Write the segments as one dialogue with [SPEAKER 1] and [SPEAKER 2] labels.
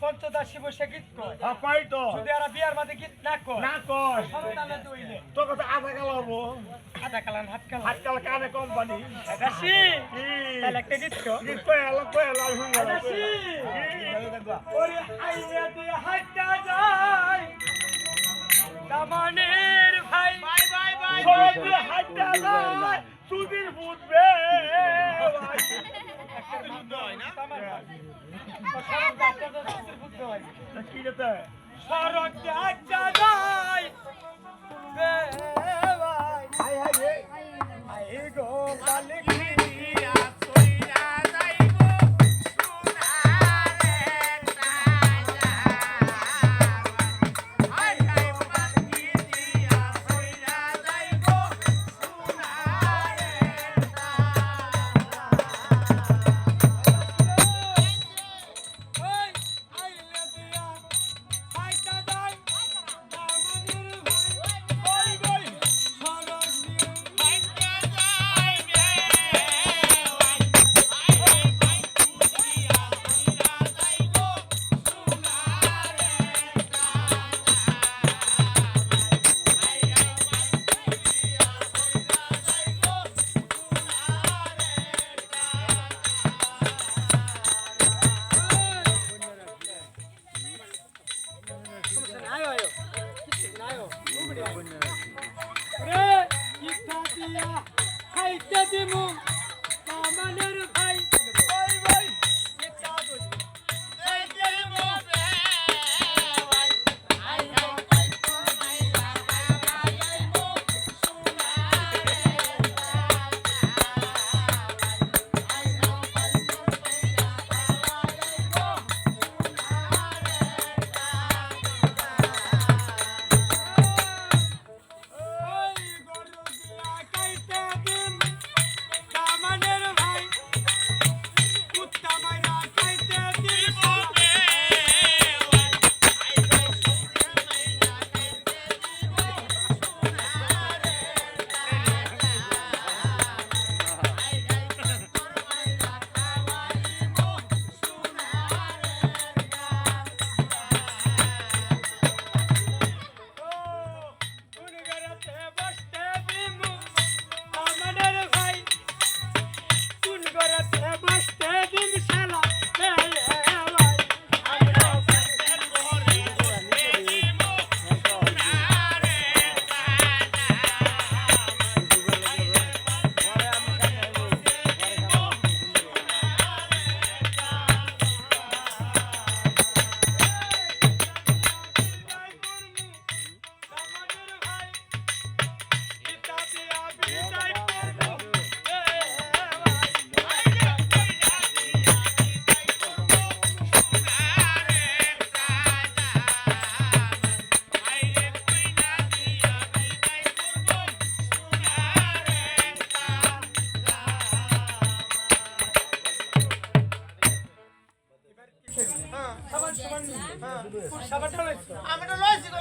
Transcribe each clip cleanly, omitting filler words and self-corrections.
[SPEAKER 1] পঞ্চদাসী বসে গীত কয়
[SPEAKER 2] কই তো
[SPEAKER 1] যদি আর বিয়ার মাঝে গীত না কয়
[SPEAKER 2] না কই
[SPEAKER 1] সন্তানে দইলে
[SPEAKER 2] তোর কাছে আধা কাল হবো
[SPEAKER 1] আধা কালান হাত কালান
[SPEAKER 2] হাত কাল কানে কোম্পানি
[SPEAKER 1] দাসী
[SPEAKER 2] কি
[SPEAKER 1] তাহলে একটা গীত কয়
[SPEAKER 2] গীত কই এলো শুনলাম
[SPEAKER 1] দাসী ওরে আইয়া দিয়ে হাইটা যায় কামানের ভাই
[SPEAKER 3] বাই বাই বাই
[SPEAKER 2] সবাই হাইটা যায় সুদিন বুঝবে
[SPEAKER 1] একটা
[SPEAKER 3] যুদ্ধ হয় না?
[SPEAKER 1] কামার ভাই সরব ডাক্তার তো সুতির বুদ্ধ হয়
[SPEAKER 2] কি যেতে
[SPEAKER 1] সরব ডাক্তার যায় বে ভাই
[SPEAKER 2] হাই হাই রে
[SPEAKER 1] আই গো মালিক
[SPEAKER 3] দিয়া সইরা যাইবো সোনারে তাজা হাই হাই পাখি দিয়া সইরা যাইবো সোনারে
[SPEAKER 1] ওই আইলে দিয়া হাইটা যায় কামানের ভাই ওই গই সরব
[SPEAKER 3] আমি তো লইছি গো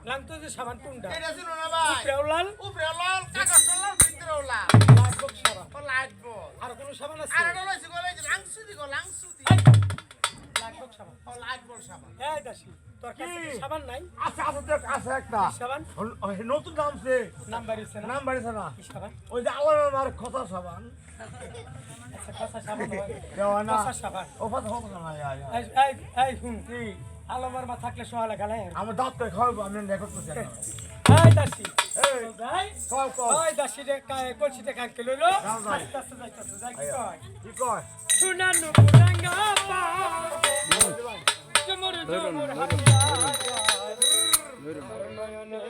[SPEAKER 3] লাংসু দি
[SPEAKER 1] সাবান কোনটা
[SPEAKER 3] এটা ছিল না ভাই
[SPEAKER 1] প্রেওলাল
[SPEAKER 3] উপরে লাল কাগজ লাল ভিতরে লাল
[SPEAKER 1] লাইটবক্স সাবান
[SPEAKER 3] ও লাগবো
[SPEAKER 1] আর কোন সাবান আছে
[SPEAKER 3] আর এটা লইছি গো লাংসু দি
[SPEAKER 1] লাইটবক্স সাবান
[SPEAKER 3] ও লাগবো সাবান
[SPEAKER 1] এই দাসী তোর কাছে কি সাবান নাই
[SPEAKER 2] আছে আছে তো আছে একটা
[SPEAKER 1] কি সাবান
[SPEAKER 2] নতুন নামছে
[SPEAKER 1] নাম্বার আছে না
[SPEAKER 2] নাম বাড়িছে না
[SPEAKER 1] কি সাবান
[SPEAKER 2] ওই যে আলাদা আর কথা সাবান
[SPEAKER 1] আচ্ছা কথা সাবান হয়
[SPEAKER 2] দেওয়া না
[SPEAKER 1] কথা সাবান
[SPEAKER 2] ও কথা হবে না
[SPEAKER 1] এই এই এই হুন
[SPEAKER 2] কি
[SPEAKER 1] আলমার মা থাকলে সোহালে গালে
[SPEAKER 2] আমার দাঁত করে খাওয়াবো আমি রেকর্ড করছি
[SPEAKER 1] এই দাসী
[SPEAKER 2] এই
[SPEAKER 1] ভাই
[SPEAKER 2] কও কও
[SPEAKER 1] ওই দাসী রে কলসিতে কাকে লইলো
[SPEAKER 2] যাও, যাও।
[SPEAKER 1] আস্তে যাইতাছে যাই কি কয়
[SPEAKER 2] কি কয়
[SPEAKER 1] সুনানু পুরাঙ্গা পা জমর জমর হামদা নয়নে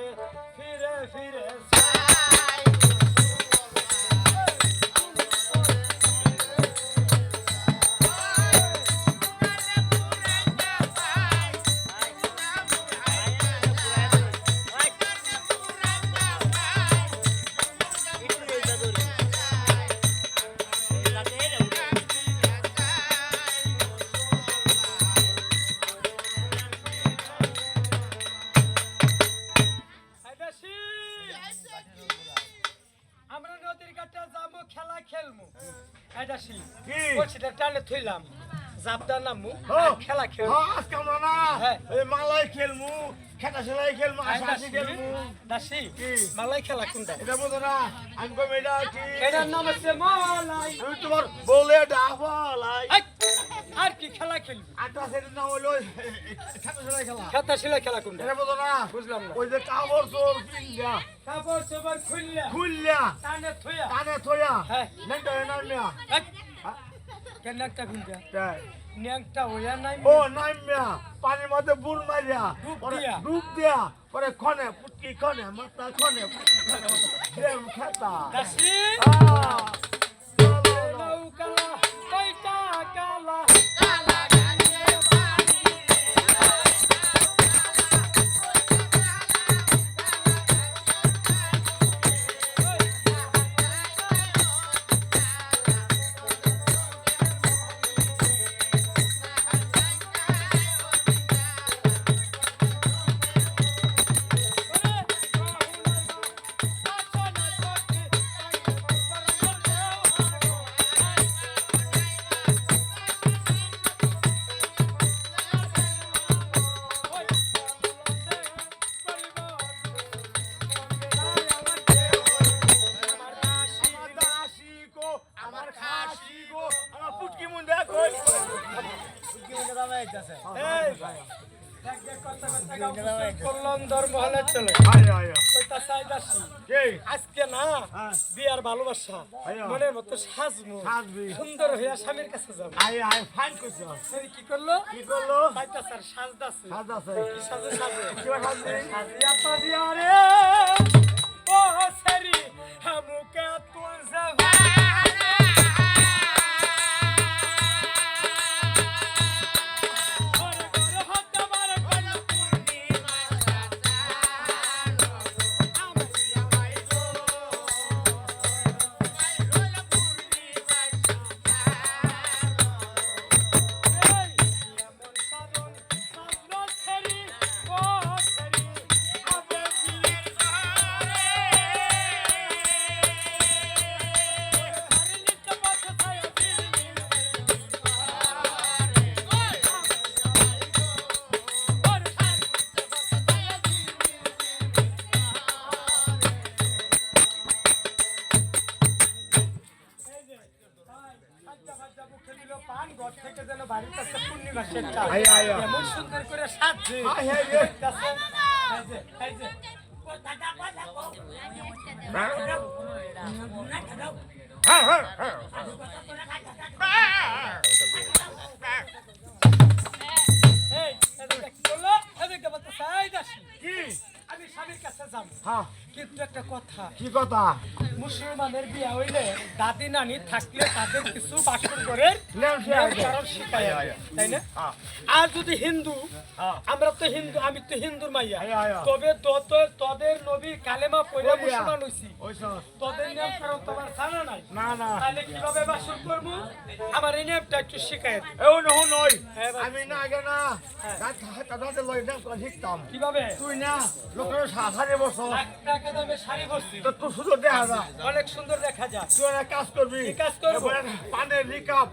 [SPEAKER 1] ফিরে ফিরে খেলা খেলমু এটা
[SPEAKER 2] কি
[SPEAKER 1] কলসিটা টানে থইলাম জাবদার নামু
[SPEAKER 2] হ্যাঁ।
[SPEAKER 1] খেলা খেল
[SPEAKER 2] হ্যাঁ আজকে আমরা না
[SPEAKER 1] হ্যাঁ।
[SPEAKER 2] এই মালাই খেলমু খেটা সেলাই খেলমু আশাশি খেলমু
[SPEAKER 1] দাসি
[SPEAKER 2] কি?
[SPEAKER 1] মালাই খেলা কোনটা
[SPEAKER 2] এটা বুঝো না আমি কই এটা কি
[SPEAKER 1] এটার নাম হচ্ছে মালাই
[SPEAKER 2] আমি তোমার বলে ডাবলাই
[SPEAKER 1] এই, আর কি খেলা খেলবি
[SPEAKER 2] আটা সেটার নাম হলো খেটা সেলাই খেলা
[SPEAKER 1] খেতা শিলা খেলা কোনটা
[SPEAKER 2] এটা বুঝো না
[SPEAKER 1] বুঝলাম না
[SPEAKER 2] ওই যে কাপড় চোর কিনলা
[SPEAKER 1] কাপড় চোপড় খুললা
[SPEAKER 2] খুললা
[SPEAKER 1] টানে থইয়া
[SPEAKER 2] কানে থইয়া
[SPEAKER 1] হ্যাঁ।
[SPEAKER 2] নেটা নামিয়া
[SPEAKER 1] এই, কেন একটা কোনটা
[SPEAKER 2] তাই
[SPEAKER 1] ন্যাংটা হইয়া নাই
[SPEAKER 2] ও নামিয়া পানির মধ্যে বুড় মারিয়া
[SPEAKER 1] ডুব
[SPEAKER 2] পরে
[SPEAKER 1] দিয়া।
[SPEAKER 2] ডুব দিয়া পরে খনে পুটকি খনে মাথা খনে গেম খেতা
[SPEAKER 1] দাসি
[SPEAKER 2] আহ
[SPEAKER 1] নৌকালা কয়টা কালা
[SPEAKER 2] আমার দাসী গো আমার খাসি গো আমার পুটকি মুন দেখ কই পুটকি মুন দামে আইতাছে
[SPEAKER 1] কল্যাণধর মহলে চলে
[SPEAKER 2] আয় আয়
[SPEAKER 1] কইতা চাই দাসি
[SPEAKER 2] কে
[SPEAKER 1] আজকে না
[SPEAKER 2] হ্যাঁ।
[SPEAKER 1] বিয়ার ভালোবাসা
[SPEAKER 2] আইয়া।
[SPEAKER 1] মনের মতো সাজমু
[SPEAKER 2] সাজবি।
[SPEAKER 1] সুন্দর হইয়া স্বামীর কাছে যাবো
[SPEAKER 2] আয় আয় ফাইন কইছ
[SPEAKER 1] সে কি করলো
[SPEAKER 2] কি করলো
[SPEAKER 1] চাইতা স্যার সাজদাছে
[SPEAKER 2] সাজাছে
[SPEAKER 1] কি সাজে সাজে
[SPEAKER 2] কি সাজবে
[SPEAKER 1] সাজিয়া পাজিয়া রে ও সারি হামুকা তুলসা
[SPEAKER 2] আয় আয়
[SPEAKER 1] এমন সুন্দর করে সাজছে
[SPEAKER 2] আয় আয় রে
[SPEAKER 1] এই যে
[SPEAKER 2] হ্যাঁ হ্যাঁ হ্যাঁ
[SPEAKER 1] এই এদিকে কি করলো এদিকে বলতে চাই দাসি
[SPEAKER 2] কি
[SPEAKER 1] আমি স্বামীর কাছে যাবো
[SPEAKER 2] হ্যাঁ
[SPEAKER 1] কিন্তু একটা কথা
[SPEAKER 2] কি কথা
[SPEAKER 1] মুসলমানের বিয়া হইলে দাদি নানি থাকলে তাদের কিছু বাসন করে কারণ শিখায় তাই না
[SPEAKER 2] হ্যাঁ
[SPEAKER 1] আর যদি হিন্দু
[SPEAKER 2] হ্যাঁ
[SPEAKER 1] আমরা তো হিন্দু আমি তো হিন্দুর মাইয়া
[SPEAKER 2] আয়া, আয়া।
[SPEAKER 1] তবে তোদের নবী কালেমা পড়ে
[SPEAKER 2] পড়িয়া।
[SPEAKER 1] মুসলমান হইছি
[SPEAKER 2] ওই সব
[SPEAKER 1] তোদের নিয়ম কারণ তোমার জানা নাই
[SPEAKER 2] না না
[SPEAKER 1] তাহলে কিভাবে বাসন করবো আমার এই নিয়মটা একটু শিখায় দে।
[SPEAKER 2] এও নহো নই
[SPEAKER 1] হ্যাঁ, ভাই।
[SPEAKER 2] আমি না আগে না
[SPEAKER 1] হ্যাঁ।
[SPEAKER 2] দাদা লই না শিখতাম
[SPEAKER 1] কিভাবে
[SPEAKER 2] তুই না লোকের সাহারে বসো
[SPEAKER 1] লাখ টাকা দামে শাড়ি পরছি
[SPEAKER 2] তো তুই শুধু দেখা যা
[SPEAKER 1] অনেক সুন্দর দেখা যায়
[SPEAKER 2] তুই একটা কাজ করবি
[SPEAKER 1] কি কাজ করবো?
[SPEAKER 2] এবারে পানের রিকাপ